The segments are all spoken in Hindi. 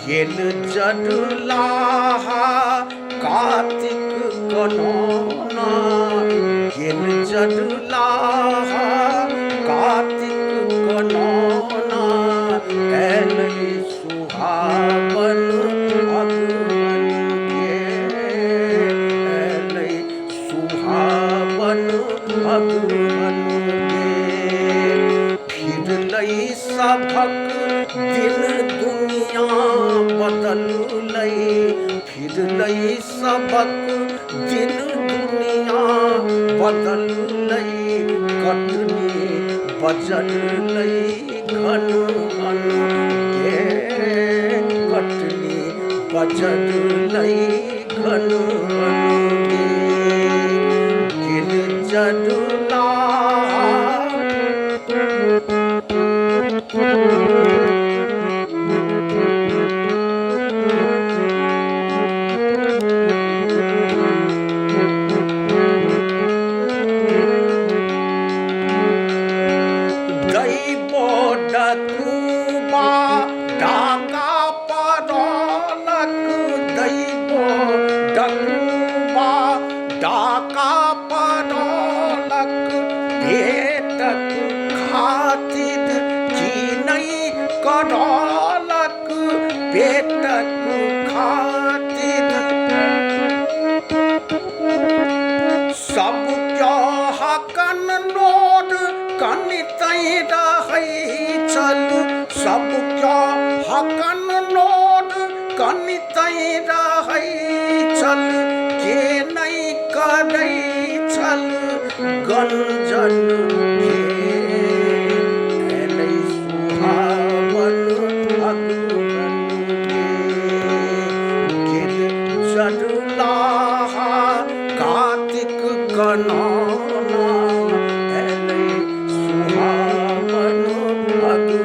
गेल जडलाहा कार्तिक गणना गेल जडलाहा कार्तिक गणना कैलई सुहावन अगवन के कैलई सुहावन अगवन के फिर लई सभक दिन दुनिया बदल लई फिर लई सबक दिन दुनिया बदल लई कटनी बजल लई घन घन के कटनी बजल लई घन घन के गिर जडला डकुबा डाका परलक दैबो डकुबा डाका परलक भेटक खातिर चीनई करलक भेटक खातिर सब क्या हकन नोड कनितई रहई चल सब क्या हकन नोड कनितई रहई चल के नहीं करई चल गंजन के एलई सुहावन अगवन के गिर जडलाहा कार्तिक गणना एलई सुहावन अगवन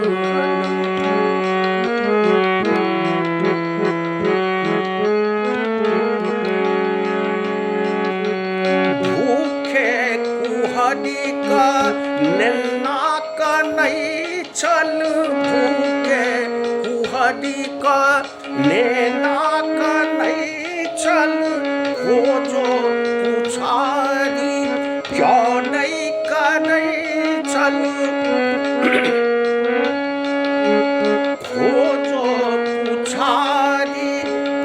भूखे कुहड़ी का निन्ना का नहीं चल भूखे कुहड़ी का नेना का नहीं चल खोजो पुछारी क्यों नहीं करई चल खोजो पुछारी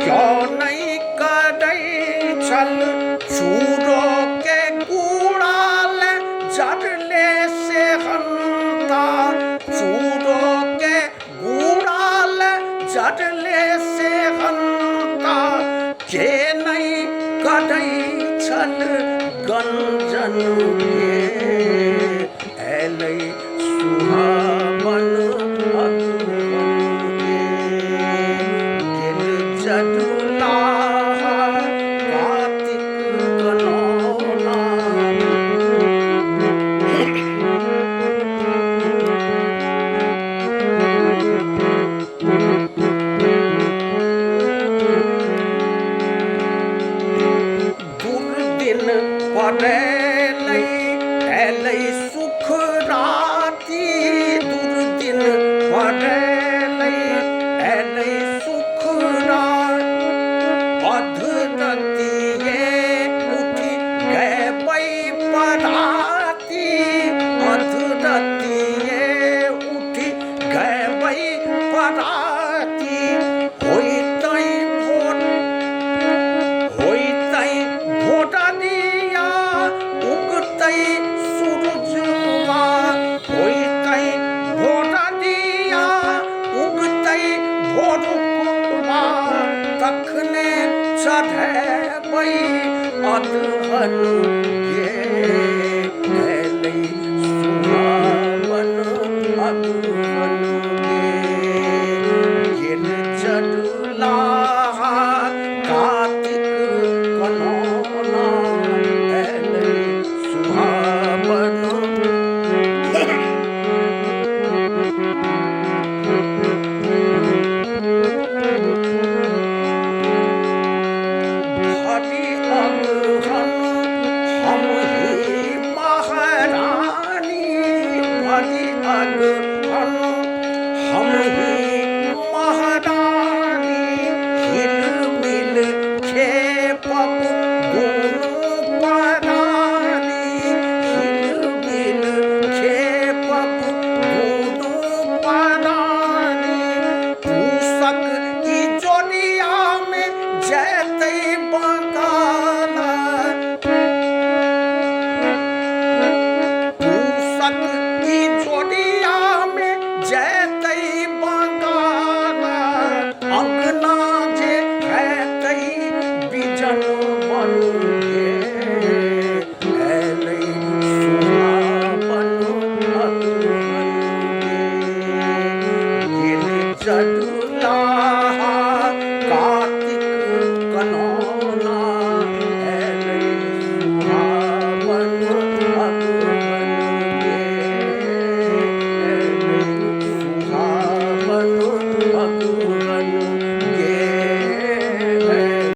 क्यों नहीं करई चल चूरो के कूड़ाल जड़ले से हंता चूरो के कूड़ाल जड़ले से हंता के नहीं करई चल गंजन के एलई सुहावन अगवन के गिर जडलाहा कार्तिक गणना दुर्दिन पड़लई एलई सुख राती दुर्दिन पड़लई एलई सुख राती अधरतिये उठी गए पई पराती अधरतिये उठी गए पई पराती होइतई भोटनिया उगतई सूरजवा होइतई भोटनिया उगतई भोरुकवा तखने चढ़बई अदहन के एलई सुहावन अगवन के गिर जडलाहा कार्तिक गणना एलई सुहावन हरि अगहन चढ़ला कार्तिक कनौना ऐले सुहावन अगहन के ऐले सुहावन